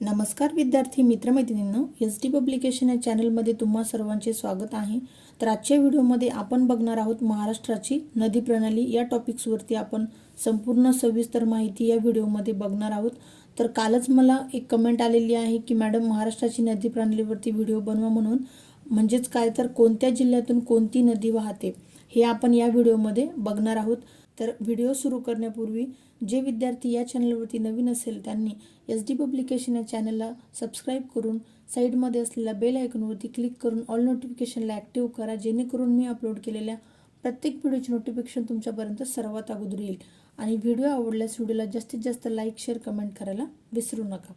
नमस्कार विद्यार्थी मित्रमैत्रिणींनो, SD publication या चॅनलमध्ये तुम्हा सर्वांचे स्वागत आहे। तर आजच्या व्हिडिओमध्ये आपण बघणार आहोत महाराष्ट्राची नदी प्रणाली या टॉपिक्सवरती आपण संपूर्ण सविस्तर माहिती या व्हिडिओमध्ये बघणार आहोत। तर कालच मला एक कमेंट आलेली आहे की मॅडम महाराष्ट्राची नदी प्रणालीवरती व्हिडिओ बनवा म्हणून, म्हणजेच काय तर कोणत्या जिल्ह्यातून कोणती नदी वाहते हे आपण या व्हिडिओमध्ये बघणार आहोत। तर व्हिडिओ सुरू करण्यापूर्वी जे विद्यार्थी या चॅनलवरती नवीन असेल त्यांनी एस.डी पब्लिकेशन या चॅनलला सबस्क्राइब करून साईडमध्ये असलेल्या बेल आयकॉनवरती क्लिक करून ऑल नोटिफिकेशनला ॲक्टिव्ह करा, जेणेकरून मी अपलोड केलेल्या प्रत्येक व्हिडिओची नोटिफिकेशन तुमच्यापर्यंत सर्वात अगोदर येईल। आणि व्हिडिओ आवडल्यास व्हिडिओला जास्तीत जास्त लाईक शेअर कमेंट करायला विसरू नका।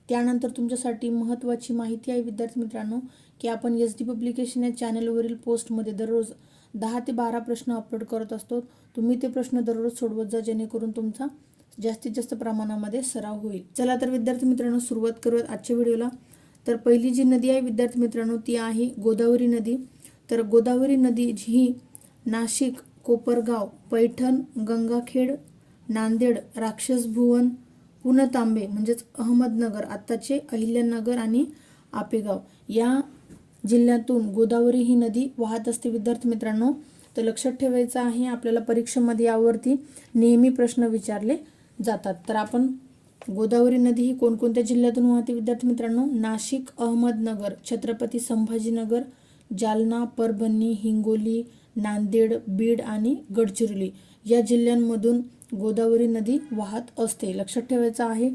त्यानंतर तुमच्यासाठी महत्त्वाची माहिती आहे विद्यार्थी मित्रांनो की आपण एस.डी पब्लिकेशन या चॅनलवरील पोस्टमध्ये दररोज 10 ते 12 प्रश्न अपलोड करत असतो। तुम्ही ते प्रश्न दररोज सोडवत जा, जेणेकरून तुमचा जास्तीत जास्त प्रमाणामध्ये सराव होईल। चला तर विद्यार्थी मित्रांनो सुरुवात करूयात आजच्या व्हिडिओला। तर पहिली जी नदी आहे विद्यार्थी मित्रांनो ती आहे गोदावरी नदी। तर गोदावरी नदी ही नाशिक, कोपरगाव, पैठण, गंगाखेड, नांदेड, राक्षसभुवन, पुणतांबे म्हणजेच अहमदनगर आत्ताचे अहिल्यानगर आणि आपेगाव या जिल्ह्यातून गोदावरी ही नदी वाहत असते विद्यार्थी मित्रांनो। तर लक्षात ठेवायचं आहे, आपल्याला परीक्षेमध्ये यावरती नेहमी प्रश्न विचारले जातात। तर आपण गोदावरी नदी ही कोणकोणत्या जिल्ह्यातून वाहते विद्यार्थी मित्रांनो? नाशिक, अहमदनगर, छत्रपती संभाजीनगर, जालना, परभणी, हिंगोली, नांदेड, बीड आणि गडचिरोली या जिल्ह्यांमधून गोदावरी नदी वाहत असते। लक्षात ठेवायचं आहे,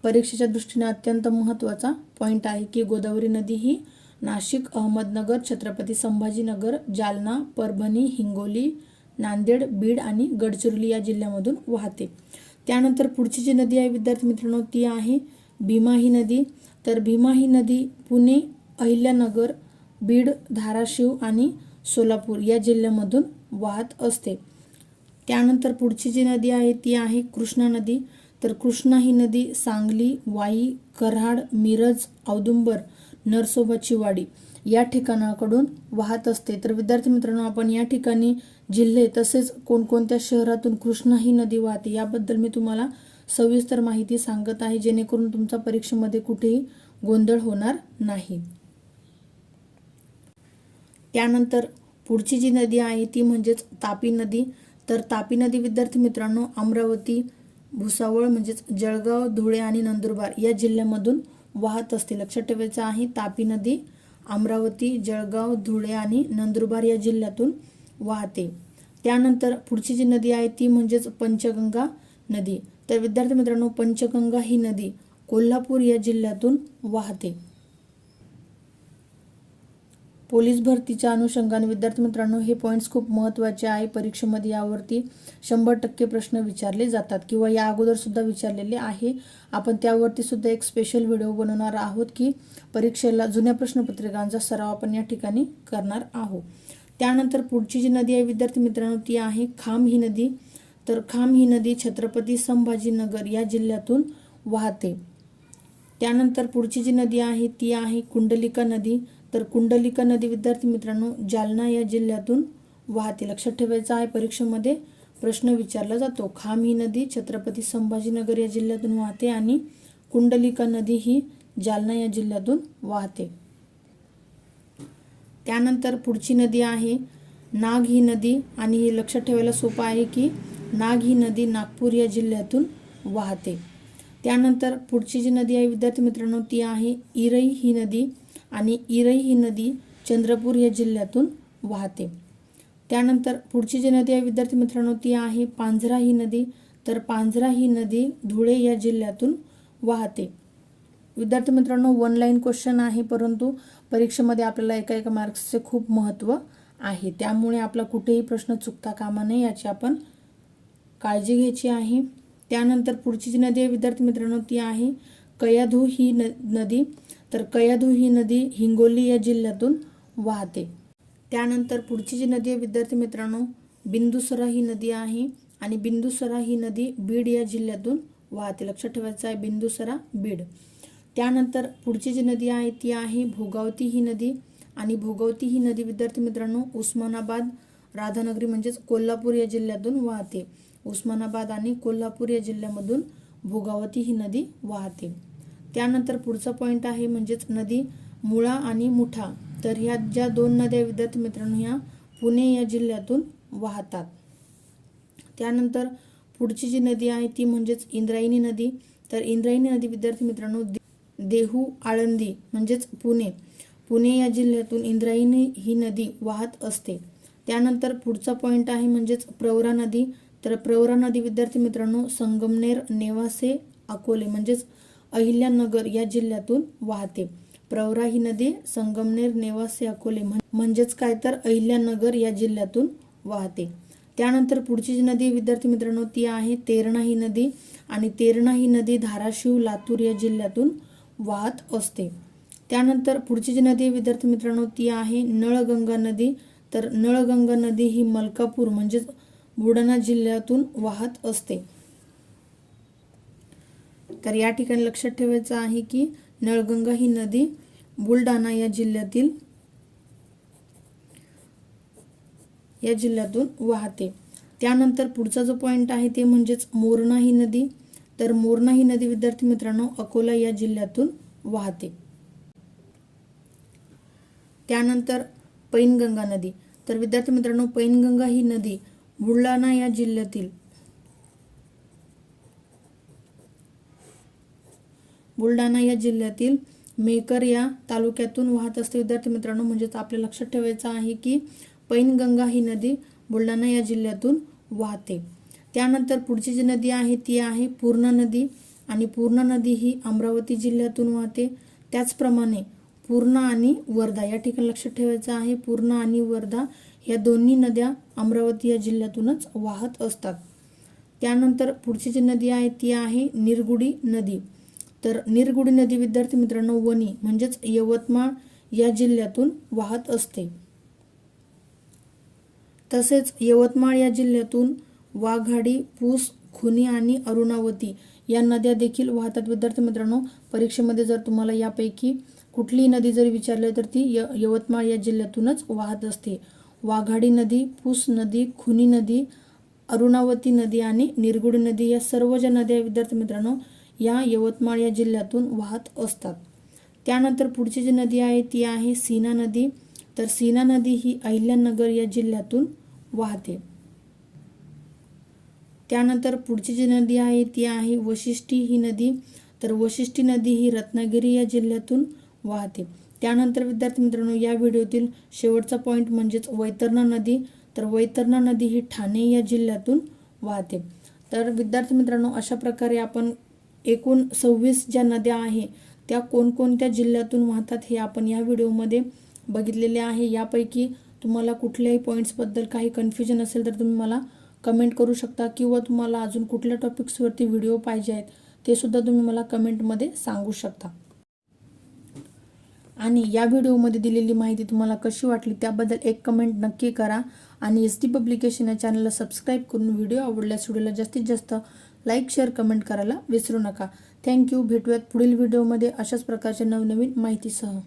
परीक्षेच्या दृष्टीने अत्यंत महत्त्वाचा पॉइंट आहे की गोदावरी नदी ही नाशिक, अहमदनगर, छत्रपती संभाजीनगर, जालना, परभणी, हिंगोली, नांदेड, बीड आणि गडचिरोली या जिल्ह्यामधून वाहते। त्यानंतर पुढची जी नदी आहे विद्यार्थी मित्रांनो ती आहे भीमा ही नदी। तर भीमा ही नदी पुणे, अहिल्यानगर, बीड, धाराशिव आणि सोलापूर या जिल्ह्यामधून वाहत असते। त्यानंतर पुढची जी नदी आहे ती आहे कृष्णा नदी। तर कृष्णा ही नदी सांगली, वाई, कराड, मिरज, औदुंबर, नरसोबाची वाडी या ठिकाणाकडून वाहत असते। तर विद्यार्थी मित्रांनो आपण या ठिकाणी जिल्हे तसेच कोणकोणत्या शहरातून कृष्णा ही नदी वाहते याबद्दल मी तुम्हाला सविस्तर माहिती सांगत आहे, जेणेकरून तुमच्या परीक्षेमध्ये कुठेही गोंधळ होणार नाही। त्यानंतर पुढची जी नदी आहे ती म्हणजेच तापी नदी। तर तापी नदी विद्यार्थी मित्रांनो अमरावती, भुसावळ म्हणजेच जळगाव, धुळे आणि नंदुरबार या जिल्ह्यामधून वाहत असते। लक्षात ठेवायचं आहे, तापी नदी अमरावती, जळगाव, धुळे आणि नंदुरबार या जिल्ह्यातून वाहते। त्यानंतर पुढची जी नदी आहे ती म्हणजेच पंचगंगा नदी। तर विद्यार्थी मित्रांनो पंचगंगा ही नदी कोल्हापूर या जिल्ह्यातून वाहते। पोलीस भरतीच्या अनुषंगाने विद्यार्थी मित्रांनो हे पॉइंट्स खूप महत्त्वाचे आहे, परीक्षेमध्ये यावरती 100% प्रश्न विचारले जातात किंवा या अगोदर सुद्धा विचारलेले आहे। आपण त्यावरती सुद्धा एक स्पेशल व्हिडिओ बनवणार आहोत की परीक्षेला जुन्या प्रश्नपत्रिकांचा सराव आपण या ठिकाणी करणार आहोत। त्यानंतर पुढची जी नदी आहे विद्यार्थी मित्रांनो ती आहे खाम ही नदी। तर खाम ही नदी छत्रपती संभाजीनगर या जिल्ह्यातून वाहते। त्यानंतर पुढची जी नदी आहे ती आहे कुंडलिका नदी। तर कुंडलिका नदी विद्यार्थी मित्रांनो जालना या जिल्ह्यातून वाहते। लक्षात ठेवायचं आहे, परीक्षेमध्ये प्रश्न विचारला जातो। खाम ही नदी छत्रपती संभाजीनगर या जिल्ह्यातून वाहते आणि कुंडलिका नदी ही जालना या जिल्ह्यातून वाहते। त्यानंतर पुढची नदी आहे नाग ही नदी, आणि हे लक्षात ठेवायला सोपं आहे की नाग ही नदी नागपूर या जिल्ह्यातून वाहते। त्यानंतर पुढची जी नदी आहे विद्यार्थी मित्रांनो ती आहे इरई ही नदी, आणि इरई ही नदी चंद्रपूर या जिल्ह्यातून वाहते। त्यानंतर पुढची जी नदी आहे विद्यार्थी मित्रांनो ती आहे पांझरा ही नदी। तर पांझरा ही नदी धुळे या जिल्ह्यातून वाहते। विद्यार्थी मित्रांनो 1 लाईन क्वेश्चन आहे, परंतु परीक्षेमध्ये आपल्याला एका मार्क्सचे खूप महत्त्व आहे, त्यामुळे आपला कुठेही प्रश्न चुकता कामा नये याची आपण काळजी घ्यायची आहे। त्यानंतर पुढची जी नदी आहे विद्यार्थी मित्रांनो ती आहे कयाधू ही नदी। तर कयाधू ही नदी हिंगोली या जिल्ह्यातून वाहते। त्यानंतर पुढची जी नदी आहे विद्यार्थी मित्रांनो बिंदुसरा ही नदी आहे, आणि बिंदुसरा ही नदी बीड या जिल्ह्यातून वाहते। लक्षात ठेवायचं आहे बिंदुसरा बीड। त्यानंतर पुढची जी नदी आहे ती आहे भोगावती ही नदी, आणि भोगावती ही नदी विद्यार्थी मित्रांनो उस्मानाबाद, राधानगरी म्हणजेच कोल्हापूर या जिल्ह्यातून वाहते। उस्मानाबाद आणि कोल्हापूर या जिल्ह्यामधून भोगावती ही नदी वाहते. त्यानंतर पुढचा पॉईंट आहे म्हणजेच नदी मुळा आणि मुठा. तर ह्या ज्या दोन नद्या विद्यार्थी मित्रांनो ह्या पुणे या जिल्ह्यातून वाहतात. त्यानंतर पुढची जी नदी आहे ती म्हणजेच इंद्रायणी नदी. तर इंद्रायणी नदी विद्यार्थी मित्रांनो देहू आळंदी म्हणजेच पुणे या जिल्ह्यातून इंद्रायणी ही नदी वाहत असते. त्यानंतर पुढचा पॉईंट आहे म्हणजेच प्रवरा नदी. तर प्रवरा नदी विद्यार्थी मित्रांनो संगमनेर नेवासे अकोले म्हणजेच अहिल्यानगर या जिल्ह्यातून वाहते. प्रवरा ही नदी संगमनेर नेवासे अकोले म्हणजेच काय तर अहिल्यानगर या जिल्ह्यातून वाहते. त्यानंतर पुढची जी नदी विद्यार्थी मित्रांनो ती आहे तेरणा ही नदी. आणि तेरणा ही नदी धाराशिव लातूर या जिल्ह्यातून वाहत असते. त्यानंतर पुढची जी नदी विद्यार्थी मित्रांनो ती आहे नळगंगा नदी. तर नळगंगा नदी ही मलकापूर म्हणजेच बुलढाणा जिल्ह्यातून वाहत असते. तर या ठिकाणी लक्षात ठेवायचं आहे की नळगंगा ही नदी बुलढाणा या जिल्ह्यातून वाहते. त्यानंतर पुढचा जो पॉईंट आहे ते म्हणजेच मोरणा ही नदी. तर मोरणा ही नदी विद्यार्थी मित्रांनो अकोला या जिल्ह्यातून वाहते. त्यानंतर पैनगंगा नदी. तर विद्यार्थी मित्रांनो पैनगंगा ही नदी बुलढाणा या जिल्ह्यातील मेकर या तालुक्यातून वाहत असते. विद्यार्थी मित्रांनो म्हणजेच आपल्या लक्षात ठेवायचं आहे की पैनगंगा ही नदी बुलढाणा या जिल्ह्यातून वाहते. त्यानंतर पुढची जी नदी आहे ती आहे पूर्णा नदी. आणि पूर्णा नदी ही अमरावती जिल्ह्यातून वाहते. त्याचप्रमाणे पूर्णा आणि वर्धा या ठिकाणी लक्षात ठेवायचं आहे पूर्णा आणि वर्धा या दोन्ही नद्या अमरावती या जिल्ह्यातूनच वाहत असतात. त्यानंतर पुढची जी नदी आहे ती आहे निरगुडी नदी. तर निरगुडी नदी विद्यार्थी मित्रांनो वणी म्हणजेच यवतमाळ या जिल्ह्यातून वाहत असते. तसेच यवतमाळ या जिल्ह्यातून वाघाडी, पूस, खुनी आणि अरुणावती या नद्या देखील वाहतात. विद्यार्थी मित्रांनो परीक्षेमध्ये जर तुम्हाला यापैकी कुठलीही नदी जर विचारली तर ती यवतमाळ या जिल्ह्यातूनच वाहत असते. वाघाडी नदी, पूस नदी, खुनी नदी, अरुणावती नदी आणि निरगुडी नदी या सर्व ज्या नद्या विद्यार्थी मित्रांनो या यवतमाळ या जिल्ह्यातून वाहत असतात. त्यानंतर पुढची जी नदी आहे ती आहे सीना नदी. तर सीना नदी ही अहिल्यानगर या जिल्ह्यातून वाहते. त्यानंतर पुढची जी नदी आहे ती आहे वशिष्ठी ही नदी. तर वशिष्ठी नदी ही रत्नागिरी या जिल्ह्यातून वाहते. त्यानंतर विद्यार्थी मित्रांनो या व्हिडिओतील शेवटचा पॉईंट म्हणजेच वैतरणा नदी. तर वैतरणा नदी ही ठाणे या जिल्ह्यातून वाहते. तर विद्यार्थी मित्रांनो अशा प्रकारे आपण एकूण 26 ज्या नद्या आहे त्या कोणकोणत्या जिल्ह्यातून वाहतात हे आपण या व्हिडिओमध्ये बघितलेले आहे. यापैकी तुम्हाला कुठल्याही पॉईंट्सबद्दल काही कन्फ्युजन असेल तर तुम्ही मला कमेंट करू शकता किंवा तुम्हाला अजून कुठल्या टॉपिक्सवरती व्हिडिओ पाहिजे आहेत ते सुद्धा तुम्ही मला कमेंटमध्ये सांगू शकता. आणि या व्हिडिओमध्ये दिलेली माहिती तुम्हाला कशी वाटली त्याबद्दल एक कमेंट नक्की करा. आणि SD पब्लिकेशन या चॅनलला सबस्क्राईब करून व्हिडिओ आवडल्यास व्हिडिओला जास्तीत जास्त लाईक, शेअर, कमेंट करायला विसरू नका. थँक्यू. भेटूयात पुढील व्हिडिओमध्ये अशाच प्रकारच्या नवनवीन माहितीसह.